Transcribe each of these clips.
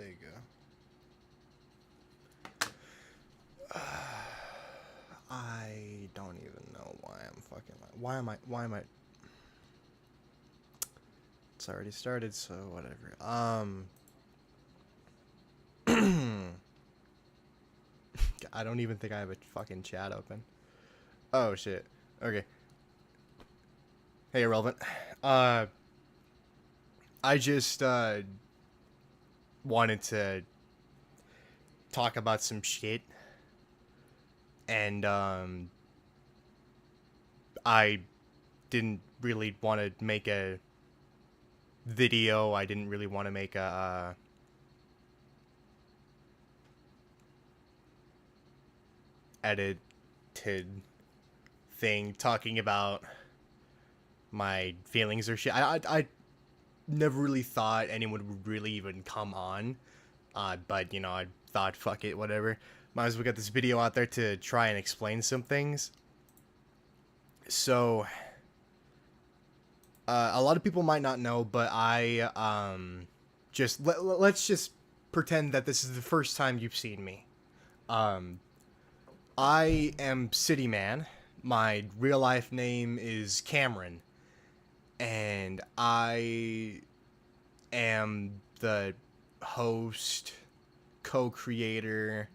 There you go. I don't even know why I'm fucking. Why am I? It's already started, so whatever. I don't even think I have a fucking chat open. Oh shit. Okay. Hey, irrelevant. Uh, I just wanted to talk about some shit, and I didn't really want to make a video. I didn't really want to make a edited thing talking about my feelings or shit. I never really thought anyone would really even come on. But, you know, I thought, fuck it, whatever. Might as well get this video out there to try and explain some things. So, a lot of people might not know, but let's just pretend that this is the first time you've seen me. I am City Man. My real life name is Cameron. And I am the host, co-creator,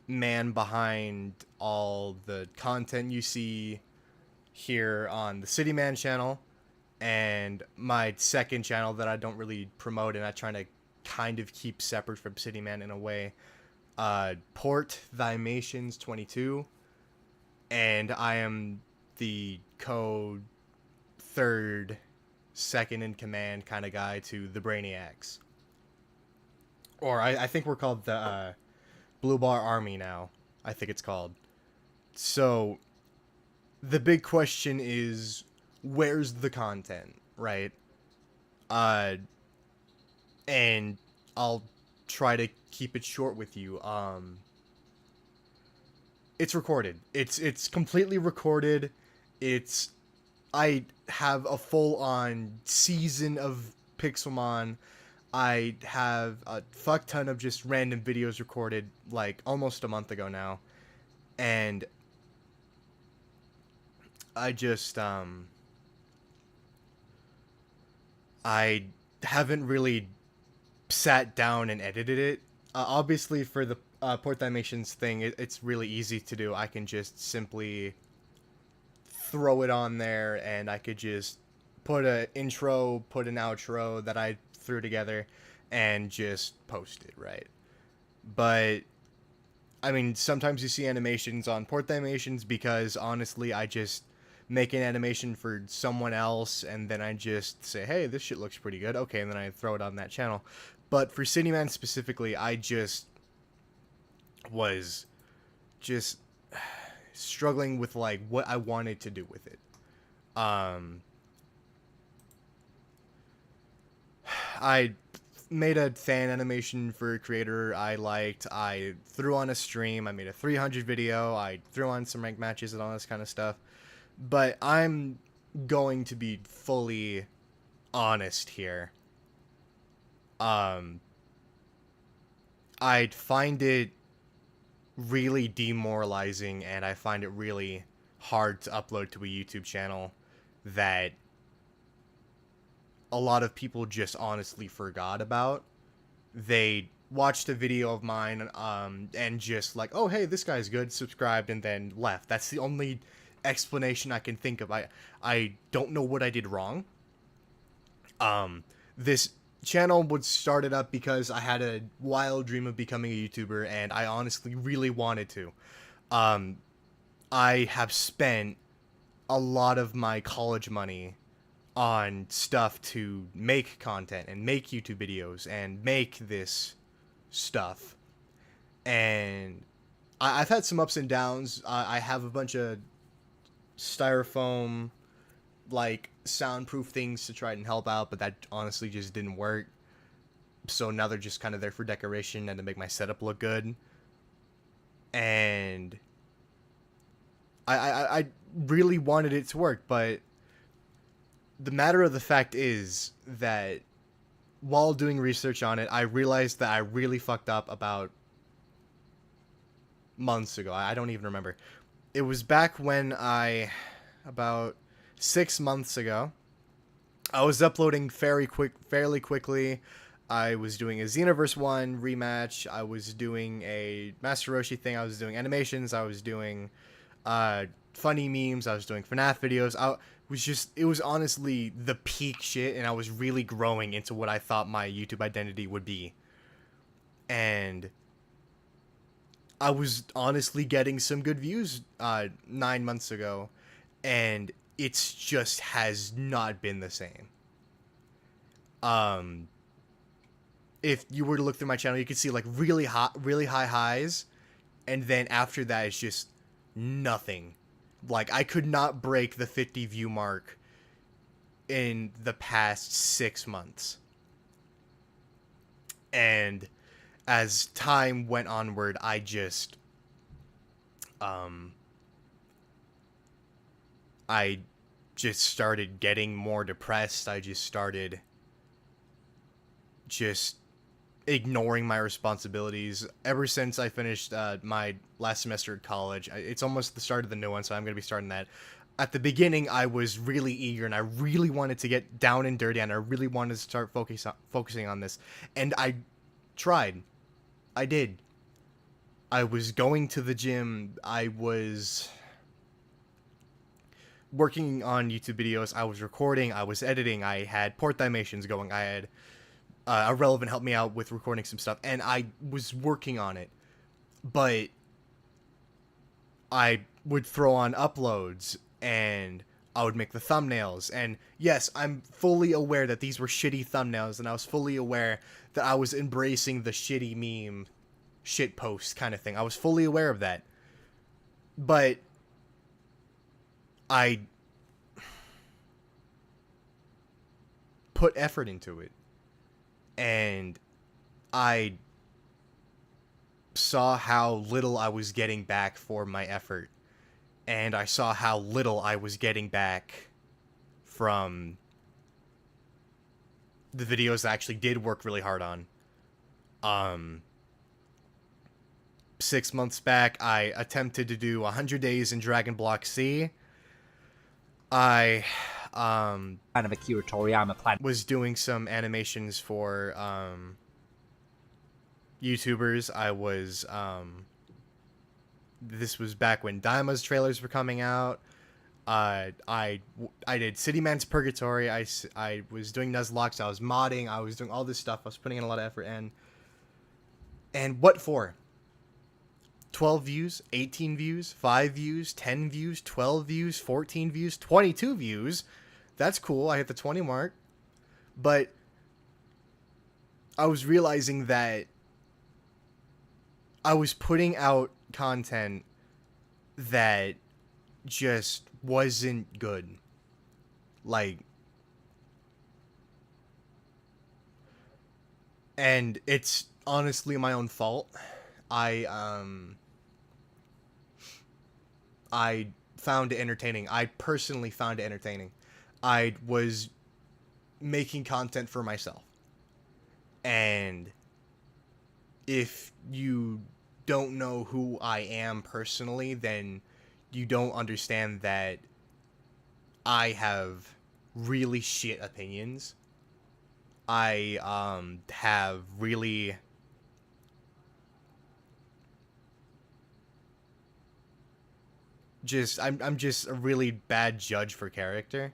man behind all the content you see here on the City Man channel, and my second channel that I don't really promote and I try to kind of keep separate from City Man in a way, Port Thymations 22, and I am the third, second in command kind of guy to the Brainiacs. Or I think we're called the Blue Bar Army now. I think it's called. So, the big question is, where's the content, right? And I'll try to keep it short with you. It's recorded. It's completely recorded. I have a full-on season of Pixelmon. I have a fuck ton of just random videos recorded, like, almost a month ago now. And I just, I haven't really sat down and edited it. Obviously, for the Port Dimensions thing, it's really easy to do. I can just simply throw it on there, and I could just put an intro, put an outro that I threw together, and just post it, right? But I mean, sometimes you see animations on Port Animations because honestly, I just make an animation for someone else, and then I just say, hey, this shit looks pretty good. Okay, and then I throw it on that channel. But for Cityman specifically, I just was just struggling with like what I wanted to do with it. I made a fan animation for a creator I liked. I threw on a stream. I made a 300 video. I threw on some ranked matches and all this kind of stuff. But I'm going to be fully honest here. I'd find it really demoralizing, and I find it really hard to upload to a YouTube channel that a lot of people just honestly forgot about. They watched a video of mine and just like, oh, hey, this guy's good, subscribed, and then left. That's the only explanation I can think of. I don't know what I did wrong. This channel was started up because I had a wild dream of becoming a YouTuber, and I honestly really wanted to. I have spent a lot of my college money on stuff to make content and make YouTube videos and make this stuff. And I've had some ups and downs. I have a bunch of styrofoam, like, soundproof things to try and help out, but that honestly just didn't work. So now they're just kind of there for decoration and to make my setup look good. And I really wanted it to work, but the matter of the fact is that while doing research on it, I realized that I really fucked up about months ago. I don't even remember. It was back when about 6 months ago, I was uploading fairly quickly. I was doing a Xenoverse 1 rematch. I was doing a Master Roshi thing. I was doing animations. I was doing funny memes. I was doing FNAF videos. It was honestly the peak shit, and I was really growing into what I thought my YouTube identity would be. And I was honestly getting some good views 9 months ago, and it's just has not been the same. If you were to look through my channel, you could see like really high highs, and then after that it's just nothing. Like, I could not break the 50 view mark in the past 6 months. And as time went onward, I just started getting more depressed. I just started ignoring my responsibilities. Ever since I finished my last semester at college, it's almost the start of the new one, so I'm going to be starting that. At the beginning, I was really eager, and I really wanted to get down and dirty, and I really wanted to start focusing on this. And I tried. I did. I was going to the gym. I was working on YouTube videos. I was recording. I was editing. I had port dimensions going. I had Irrelevant help me out with recording some stuff, and I was working on it. But I would throw on uploads, and I would make the thumbnails. And yes, I'm fully aware that these were shitty thumbnails, and I was fully aware that I was embracing the shitty meme shit post kind of thing. I was fully aware of that. But I put effort into it. And I saw how little I was getting back for my effort. And I saw how little I was getting back from the videos I actually did work really hard on. 6 months back, I attempted to do 100 days in Dragon Block C. I kind of Akira Toriyama plan. Was doing some animations for YouTubers. I was this was back when Daima's trailers were coming out. I did City Man's Purgatory. I was doing Nuzlocke. I was modding. I was doing all this stuff. I was putting in a lot of effort. And what for? 12 views, 18 views, 5 views, 10 views, 12 views, 14 views, 22 views. That's cool. I hit the 20 mark. But I was realizing that I was putting out content that just wasn't good. Like, and it's honestly my own fault. I found it entertaining. I personally found it entertaining. I was making content for myself. And if you don't know who I am personally, then you don't understand that I have really shit opinions. I have really I'm just a really bad judge for character.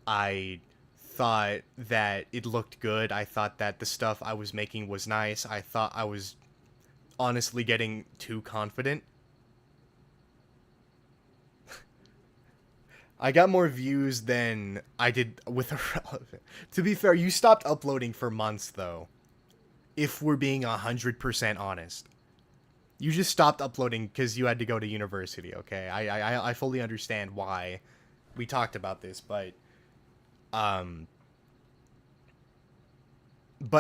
I thought that it looked good. I thought that the stuff I was making was nice. I thought I was honestly getting too confident. I got more views than I did with Irrelevant. To be fair, you stopped uploading for months, though. If we're being 100% honest. You just stopped uploading because you had to go to university, okay? I fully understand why we talked about this, but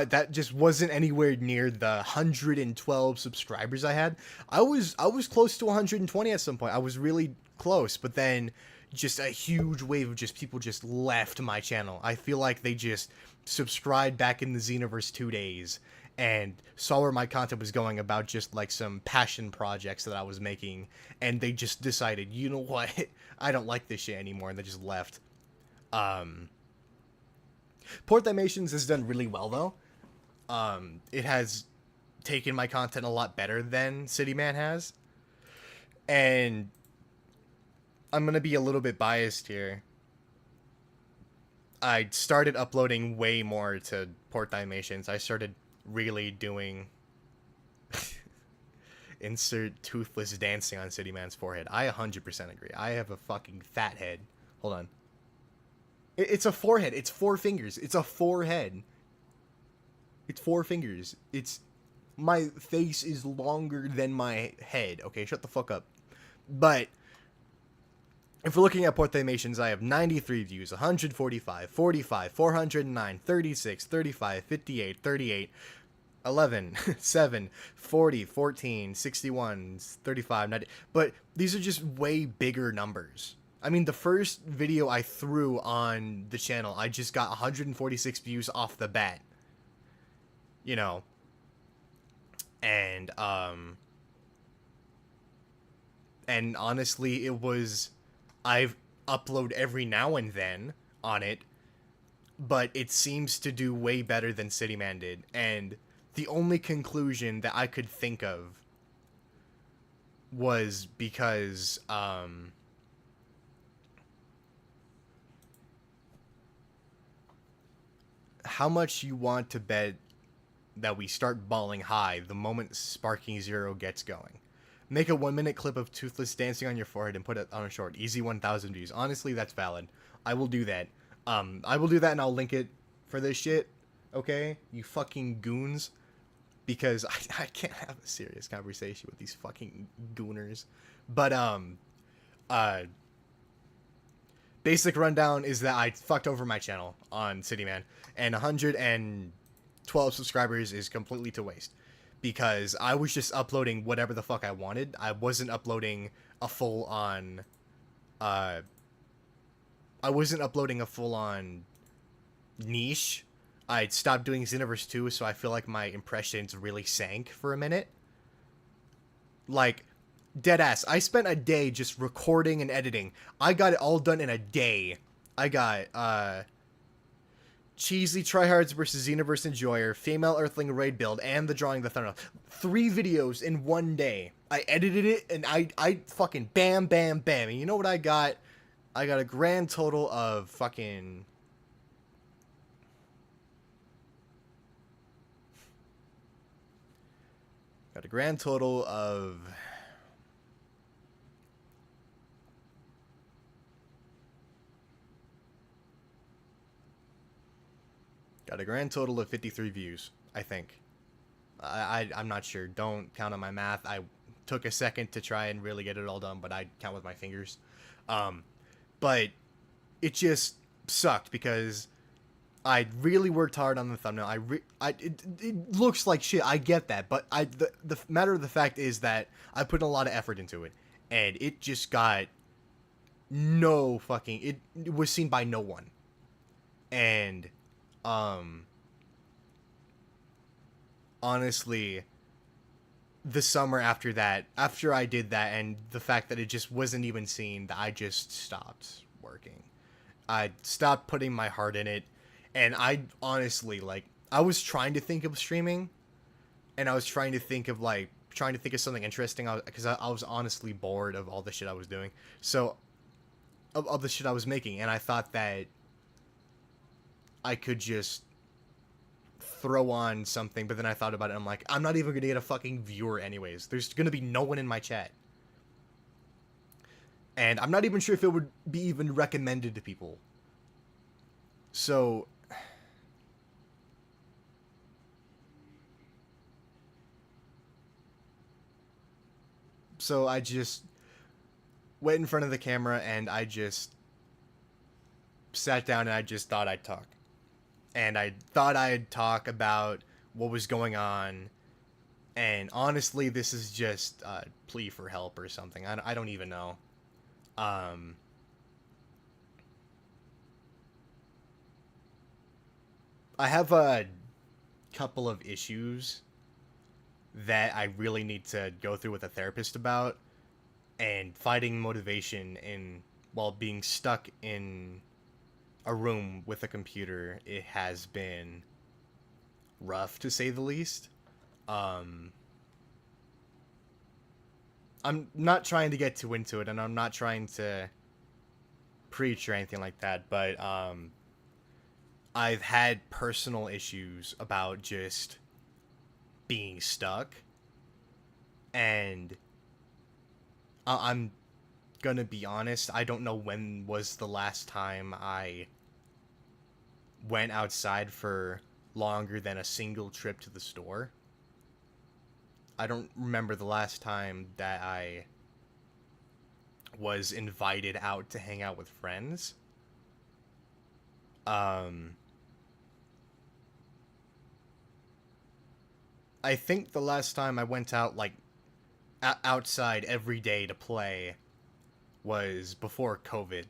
that just wasn't anywhere near the 112 subscribers I had. I was close to 120 at some point. I was really close, but then just a huge wave of just people just left my channel. I feel like they just subscribed back in the Xenoverse 2 days and saw where my content was going about just like some passion projects that I was making, and they just decided, you know what, I don't like this shit anymore, and they just left. Port Dimensions has done really well though. It has taken my content a lot better than City Man has, and I'm gonna be a little bit biased here. I started uploading way more to Port Dimensions. I started really doing insert toothless dancing on City Man's forehead. I 100% agree. I have a fucking fat head. Hold on. It's a forehead. It's 4 fingers. It's a forehead. It's 4 fingers. It's... My face is longer than my head. Okay, shut the fuck up. But... if we're looking at Port Dimensions, I have 93 views, 145, 45, 409, 36, 35, 58, 38, 11, 7, 40, 14, 61, 35, 90. But these are just way bigger numbers. I mean, the first video I threw on the channel, I just got 146 views off the bat. You know. And honestly, it was... I've upload every now and then on it, but it seems to do way better than City Man did. And the only conclusion that I could think of was because how much you want to bet that we start balling high the moment Sparking Zero gets going. Make a 1-minute clip of Toothless dancing on your forehead and put it on a short. Easy 1,000 views. Honestly, that's valid. I will do that. I will do that, and I'll link it for this shit. Okay? You fucking goons. Because I can't have a serious conversation with these fucking gooners. But, basic rundown is that I fucked over my channel on City Man. And 112 subscribers is completely to waste. Because I was just uploading whatever the fuck I wanted. I wasn't uploading a full-on... I wasn't uploading a full-on niche. I'd stopped doing Xenoverse 2, so I feel like my impressions really sank for a minute. Like, deadass. I spent a day just recording and editing. I got it all done in a day. I got, Cheesy Tryhards versus Xenoverse Enjoyer, Female Earthling Raid build, and the Drawing the Thunder. 3 videos in one day. I edited it, and I fucking bam, bam, bam. And you know what I got? I got a grand total of fucking... Got a grand total of... Got a grand total of 53 views, I think. I'm not sure. Don't count on my math. I took a second to try and really get it all done, but I count with my fingers. But it just sucked because I really worked hard on the thumbnail. It looks like shit. I get that, but the matter of the fact is that I put a lot of effort into it, and it just got no fucking... It was seen by no one, and honestly, the summer after that, after I did that, and the fact that it just wasn't even seen, that I just stopped working. I stopped putting my heart in it, and I honestly, like, I was trying to think of streaming, and I was trying to think of, like, something interesting, because I was honestly bored of all the shit I was doing, so, of the shit I was making, and I thought that I could just throw on something, but then I thought about it, and I'm like, I'm not even gonna get a fucking viewer anyways. There's gonna be no one in my chat. And I'm not even sure if it would be even recommended to people. So... So I just went in front of the camera, and I just sat down, and I just thought I'd talk. And I thought I'd talk about what was going on. And honestly, this is just a plea for help or something. I don't even know. I have a couple of issues that I really need to go through with a therapist about, and finding motivation in while being stuck in a room with a computer, it has been rough to say the least. Um, I'm not trying to get too into it, and I'm not trying to preach or anything like that, but I've had personal issues about just being stuck, and I'm gonna be honest, I don't know when was the last time I went outside for longer than a single trip to the store. I don't remember the last time that I was invited out to hang out with friends. Um, I think the last time I went out like outside every day to play was before COVID.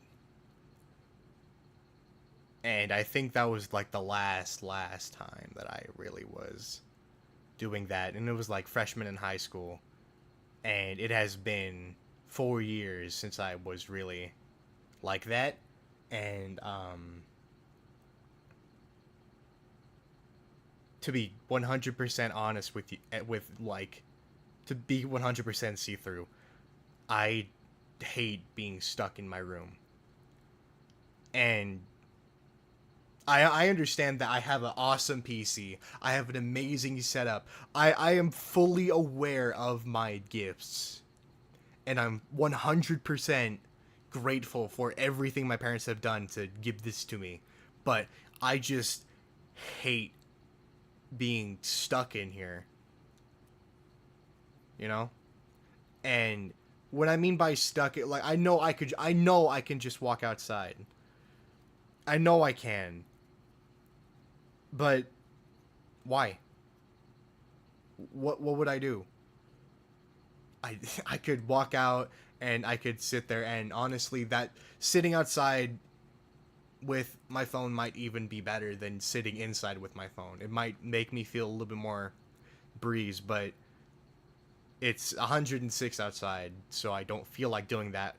And I think that was like the last time that I really was doing that, and it was like freshman in high school. And it has been 4 years since I was really like that. And to be 100% honest with you, with like to be 100% see through, I hate being stuck in my room. And I understand that I have an awesome PC. I have an amazing setup. I am fully aware of my gifts. And I'm 100% grateful for everything my parents have done to give this to me. But I just hate being stuck in here, you know? And what I mean by stuck, like I know I can just walk outside. I know I can. But why? What would I do? I I could walk out and I could sit there, and honestly that sitting outside with my phone might even be better than sitting inside with my phone. It might make me feel a little bit more breeze, but it's 106 outside, so I don't feel like doing that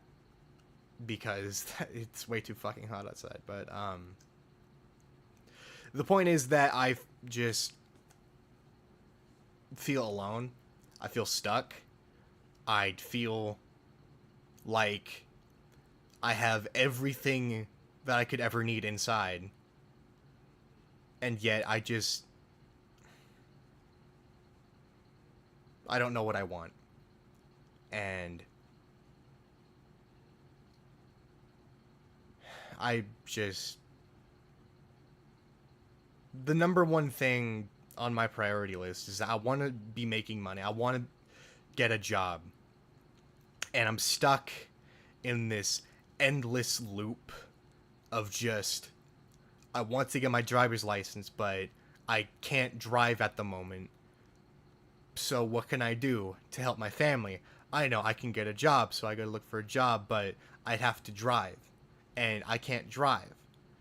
because it's way too fucking hot outside. But the point is that I just feel alone. I feel stuck. I feel like I have everything that I could ever need inside. And yet I don't know what I want. And I just the number one thing on my priority list is that I want to be making money. I want to get a job. And I'm stuck in this endless loop of just I want to get my driver's license, but I can't drive at the moment. So what can I do to help my family? I know I can get a job, so I gotta look for a job, but I'd have to drive. And I can't drive.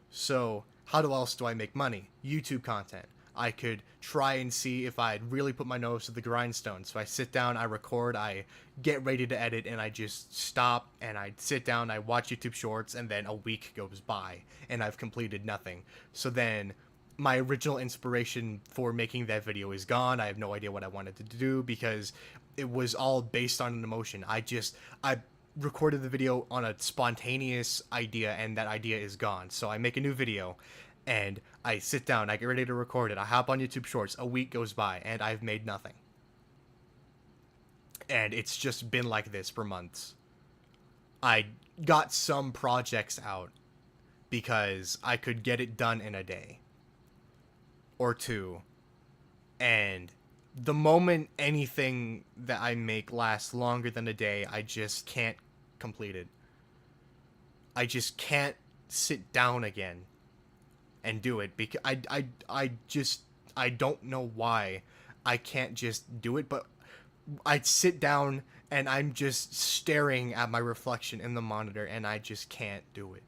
So how else do I make money? YouTube content. I could try and see if I'd really put my nose to the grindstone. So I sit down, I record, I get ready to edit, and I just stop and I sit down, I watch YouTube shorts, and then a week goes by and I've completed nothing. So then my original inspiration for making that video is gone. I have no idea what I wanted to do because it was all based on an emotion. I recorded the video on a spontaneous idea, and that idea is gone. So I make a new video and I sit down, I get ready to record it, I hop on YouTube Shorts, a week goes by, and I've made nothing. And it's just been like this for months. I got some projects out because I could get it done in a day or two. And the moment anything that I make lasts longer than a day, I just can't complete it. I just can't sit down again and do it because I don't know why I can't just do it, but I'd sit down and I'm just staring at my reflection in the monitor and I just can't do it.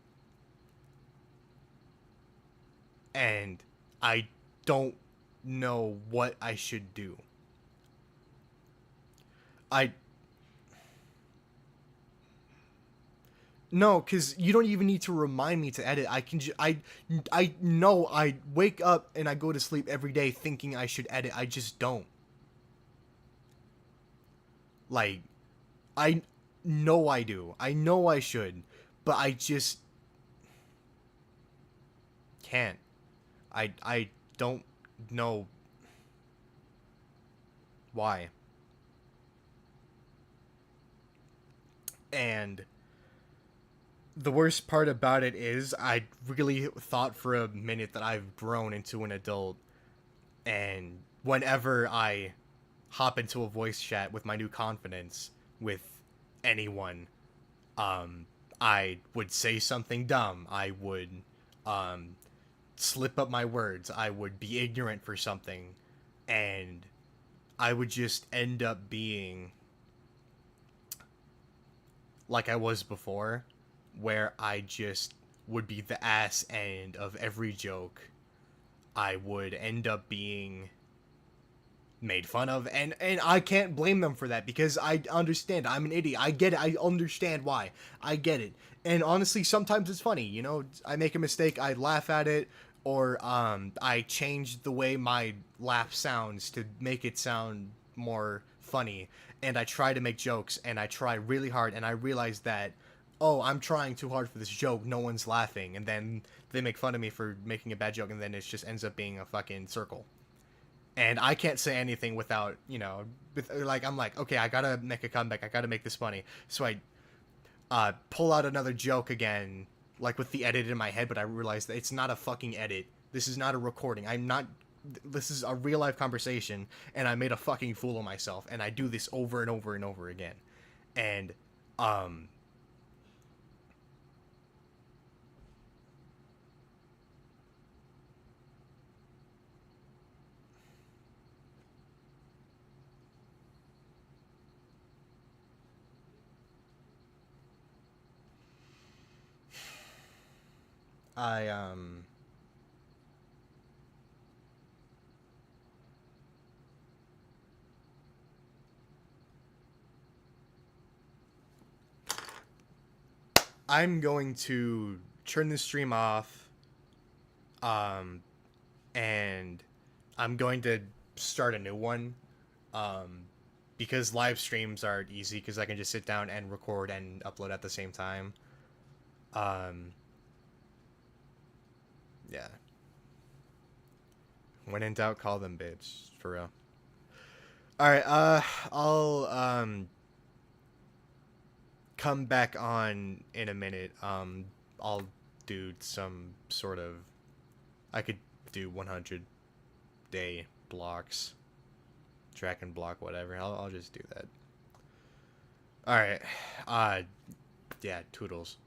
And I don't know what I should do. I No, because you don't even need to remind me to edit. I know I wake up and I go to sleep every day thinking I should edit. I just don't. Like, I know I do. I know I should, but I just can't. I don't know why. And the worst part about it is I really thought for a minute that I've grown into an adult, and whenever I hop into a voice chat with my new confidence with anyone, um I would say something dumb. I would um slip up my words. I would be ignorant for something, and I would just end up being like I was before, where I just would be the ass end of every joke. I would end up being made fun of, and I can't blame them for that because I understand. I'm an idiot. I get it. I understand why. I get it. And honestly, sometimes it's funny, you know. I make a mistake, I laugh at it, or I change the way my laugh sounds to make it sound more funny, and I try to make jokes, and I try really hard, and I realize that, oh, I'm trying too hard for this joke, no one's laughing, and then they make fun of me for making a bad joke, and then it just ends up being a fucking circle. And I can't say anything without, you know, like, I'm like, okay, I gotta make a comeback, I gotta make this funny, so I pull out another joke again, like with the edit in my head, but I realize that it's not a fucking edit. This is not a recording. I'm not. This is a real life conversation, and I made a fucking fool of myself, and I do this over and over and over again, and um, I I'm going to turn the stream off, um, and I'm going to start a new one, um, because live streams are easy because I can just sit down and record and upload at the same time. Um, yeah. When in doubt, call them bitch. For real. Alright, I'll come back on in a minute. I'll do some sort of, I could do 100-day blocks. Track and block, whatever. I'll just do that. Alright. Yeah, toodles.